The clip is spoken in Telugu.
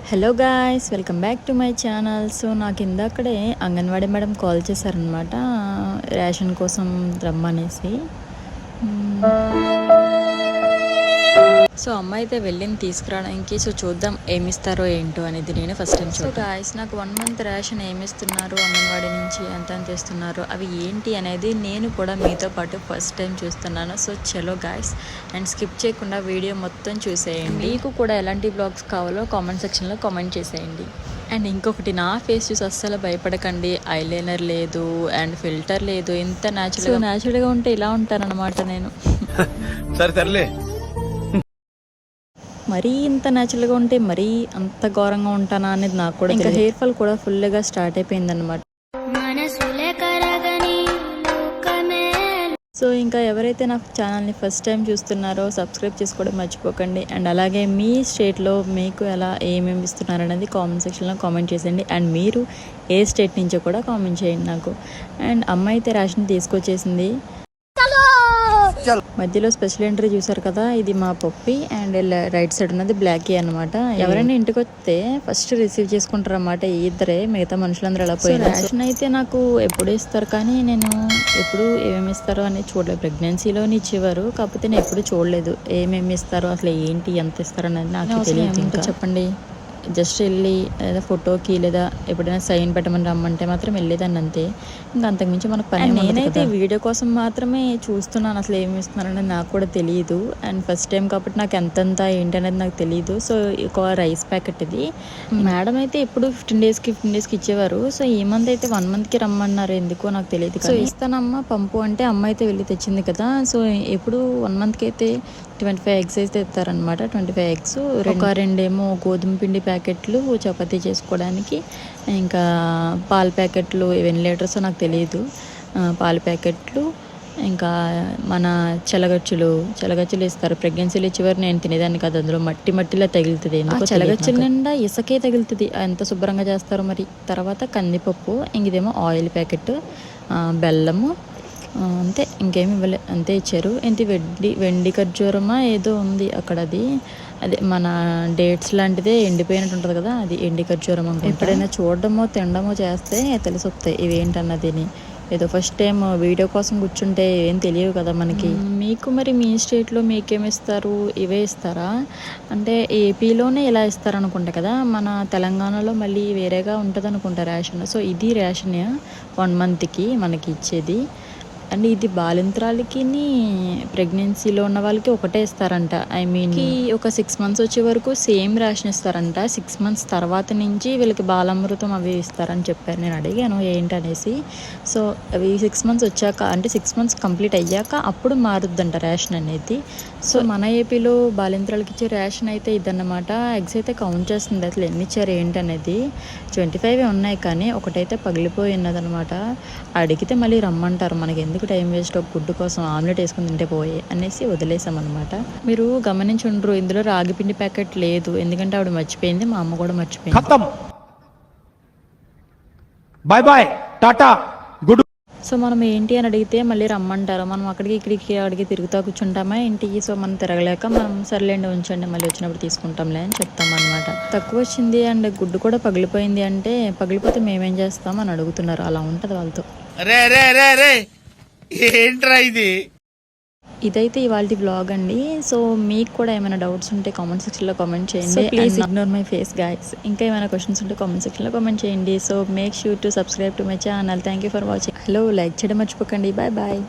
Hello guys, welcome back to my channel. So నాకు ఇందాకడే అంగన్వాడీ మేడం కాల్ చేశారనమాట, రేషన్ కోసం రమ్మనేసి. సో అమ్మ అయితే వెళ్ళింది తీసుకురావడానికి. సో చూద్దాం ఏమిస్తారో ఏంటో అనేది నేను ఫస్ట్ టైం. సో గాయ్స్, నాకు 1 month రేషన్ ఏమిస్తున్నారు అంగన్వాడీ నుంచి, ఎంత ఇస్తున్నారు, అవి ఏంటి అనేది నేను కూడా మీతో పాటు ఫస్ట్ టైం చూస్తున్నాను. సో చలో గాయ్స్, అండ్ స్కిప్ చేయకుండా వీడియో మొత్తం చూసేయండి. మీకు కూడా ఎలాంటి బ్లాగ్స్ కావాలో కామెంట్ సెక్షన్లో కామెంట్ చేసేయండి. అండ్ ఇంకొకటి, నా ఫేస్ చూసి అస్సలు భయపడకండి. ఐలైనర్ లేదు అండ్ ఫిల్టర్ లేదు, ఇంత న్యాచురల్గా ఉంటే ఇలా ఉంటానన్నమాట నేను. సరే మరీ ఇంత న్యాచురల్గా ఉంటే మరీ అంత ఘోరంగా ఉంటానా అనేది నాకు కూడా. ఇంకా హెయిర్ ఫాల్ కూడా ఫుల్గా స్టార్ట్ అయిపోయింది అనమాట. సో ఇంకా ఎవరైతే నా ఛానల్ని ఫస్ట్ టైం చూస్తున్నారో సబ్స్క్రైబ్ చేసుకోవడం మర్చిపోకండి. అండ్ అలాగే మీ స్టేట్లో మీకు ఎలా ఏమేమి ఇస్తున్నారు అనేది కామెంట్ సెక్షన్లో కామెంట్ చేసేయండి. అండ్ మీరు ఏ స్టేట్ నుంచో కూడా కామెంట్ చేయండి నాకు. అండ్ అమ్మ అయితే రేషన్ తీసుకొచ్చేసింది. మధ్యలో స్పెషల్ ఎంట్రీ చూసారు కదా, ఇది మా పప్పి. అండ్ రైట్ సైడ్ ఉన్నది బ్లాకీ అనమాట. ఎవరైనా ఇంటికి వస్తే ఫస్ట్ రిసీవ్ చేసుకుంటారు అన్నమాట ఇద్దరే, మిగతా మనుషులందరూ ఎలా పోయి. రేషన్ అయితే నాకు ఎప్పుడు ఇస్తారు, కానీ నేను ఎప్పుడు ఏమేమి ఇస్తారో అనేది చూడలేదు. ప్రెగ్నెన్సీలోని ఇచ్చేవారు, కాకపోతే నేను ఎప్పుడు చూడలేదు ఏమేమి ఇస్తారో, అసలు ఏంటి ఎంత ఇస్తారు అనేది నాకు తెలియదు. ఇంకా చెప్పండి, జస్ట్ వెళ్ళి లేదా ఫోటోకి లేదా ఎప్పుడైనా సైన్ పెట్టమని రమ్మంటే మాత్రం వెళ్ళేదాన్ని, అంతే. ఇంకా అంతకుమించి మనకు పని. నేనైతే వీడియో కోసం మాత్రమే చూస్తున్నాను, అసలు ఏమి ఇస్తున్నారు అనేది నాకు కూడా తెలియదు. అండ్ ఫస్ట్ టైం కాబట్టి నాకు ఎంతంత ఏంటి అనేది నాకు తెలియదు. సో ఒక రైస్ ప్యాకెట్ ఇది. మేడం అయితే ఎప్పుడు 15 daysకి ఇచ్చేవారు. సో ఈ మంత్ అయితే 1 monthకి రమ్మన్నారు, ఎందుకో నాకు తెలియదు. సో ఇస్తానమ్మా పంపు అంటే అమ్మ అయితే వెళ్ళి తెచ్చింది కదా. సో ఎప్పుడు 1 monthకి అయితే 25 eggs అయితే ఇస్తారనమాట. 25 eggs, ఒక 2 గోధుమ పిండి ప్యాకెట్లు చపాతీ చేసుకోవడానికి, ఇంకా పాల ప్యాకెట్లు 1 లీటర్స్ నాకు తెలియదు, పాల ప్యాకెట్లు, ఇంకా మన చెలగచ్చులు ఇస్తారు. ప్రెగ్నెన్సీలు ఇచ్చేవారు, నేను తినేదాన్ని కాదు. అందులో మట్టిలా తగులుతుంది. చెలగచ్చుల నిండా ఇసుకే తగులుతుంది, ఎంత శుభ్రంగా చేస్తారు మరి. తర్వాత కందిపప్పు, ఇంక ఇదేమో ఆయిల్ ప్యాకెట్, బెల్లము, అంతే. ఇంకేమి ఇవ్వలే, అంతే ఇచ్చారు. ఏంటి వెండి ఖర్జూరమా ఏదో ఉంది అక్కడ, అదే మన డేట్స్ లాంటిదే ఎండిపోయినట్టు ఉంటుంది కదా, అది ఎండి ఖర్జూరం. ఎప్పుడైనా చూడడమో తినడమో చేస్తే తెలిసి వస్తాయి ఇవేంటన్నది. ఏదో ఫస్ట్ టైం వీడియో కోసం కూర్చుంటే ఏం తెలియవు కదా మనకి. మీకు మరి మీ స్టేట్లో మీకేమి ఇస్తారు, ఇవే ఇస్తారా అంటే ఏపీలోనే ఇలా ఇస్తారు అనుకుంటా కదా, మన తెలంగాణలో మళ్ళీ వేరేగా ఉంటుంది అనుకుంటా రేషన్. సో ఇది రేషన్ 1 monthకి మనకి ఇచ్చేది. అండ్ ఇది బాలింత్రాలకి ప్రెగ్నెన్సీలో ఉన్న వాళ్ళకి ఒకటే ఇస్తారంట. ఐ మీన్ ఒక 6 months వచ్చే వరకు సేమ్ రేషన్ ఇస్తారంట. 6 months తర్వాత నుంచి వీళ్ళకి బాలామృతం అవి ఇస్తారని చెప్పారు. నేను అడిగాను ఏంటనేసి. సో అవి 6 months వచ్చాక, అంటే 6 months కంప్లీట్ అయ్యాక అప్పుడు మారుద్దంట రేషన్ అనేది. సో మన ఏపీలో బాలింత్రాలకి ఇచ్చే రేషన్ అయితే ఇదన్నమాట. ఎగ్స్ అయితే కౌంట్ చేస్తుంది, అసలు ఎన్ని ఇచ్చారు ఏంటనేది. 25 ఉన్నాయి, కానీ ఒకటైతే పగిలిపోయి ఉన్నదనమాట. అడిగితే మళ్ళీ రమ్మంటారు, మనకి ఎందుకు టైం వేస్ట్, ఒక గుడ్డు కోసం ఆమ్లెట్ వేసుకుని తింటే పోయే అనేసి వదిలేసాం అనమాట. మీరు గమనించి ఉండరు, ఇందులో రాగిపిండి ప్యాకెట్ లేదు, ఎందుకంటే ఆవిడ మర్చిపోయింది, మా అమ్మ కూడా మర్చిపోయింది. Bye bye tata good. So మనం ఏంటి అని అడిగితే మళ్ళీ రమ్మంటారు. మనం ఇక్కడికి అడిగి తిరుగుతా కూర్చుంటామా ఏంటి. సో మనం తిరగలేక మనం సర్లేండి ఉంచండి, మళ్ళీ వచ్చినప్పుడు తీసుకుంటాంలే అని చెప్తాం అనమాట. తక్కువ వచ్చింది అండ్ గుడ్డు కూడా పగిలిపోయింది అంటే, పగిలిపోతే మేమేం చేస్తాం అని అడుగుతున్నారు. అలా ఉంటుంది వాళ్ళతో. ఇదైతే ఇవాళ వ్లాగ్ అండి. సో మీకు కూడా ఏమైనా డౌట్స్ ఉంటే కామెంట్ సెక్షన్లో కామెంట్ చేయండి. Please ignore my face guys. ఇంకా ఏమైనా క్వశ్చన్స్ ఉంటే కామెంట్ సెక్షన్లో కామెంట్ చేయండి. So make sure to subscribe to my channel. Thank you for watching. Hello, like చేయడం మర్చిపోకండి. Bye bye.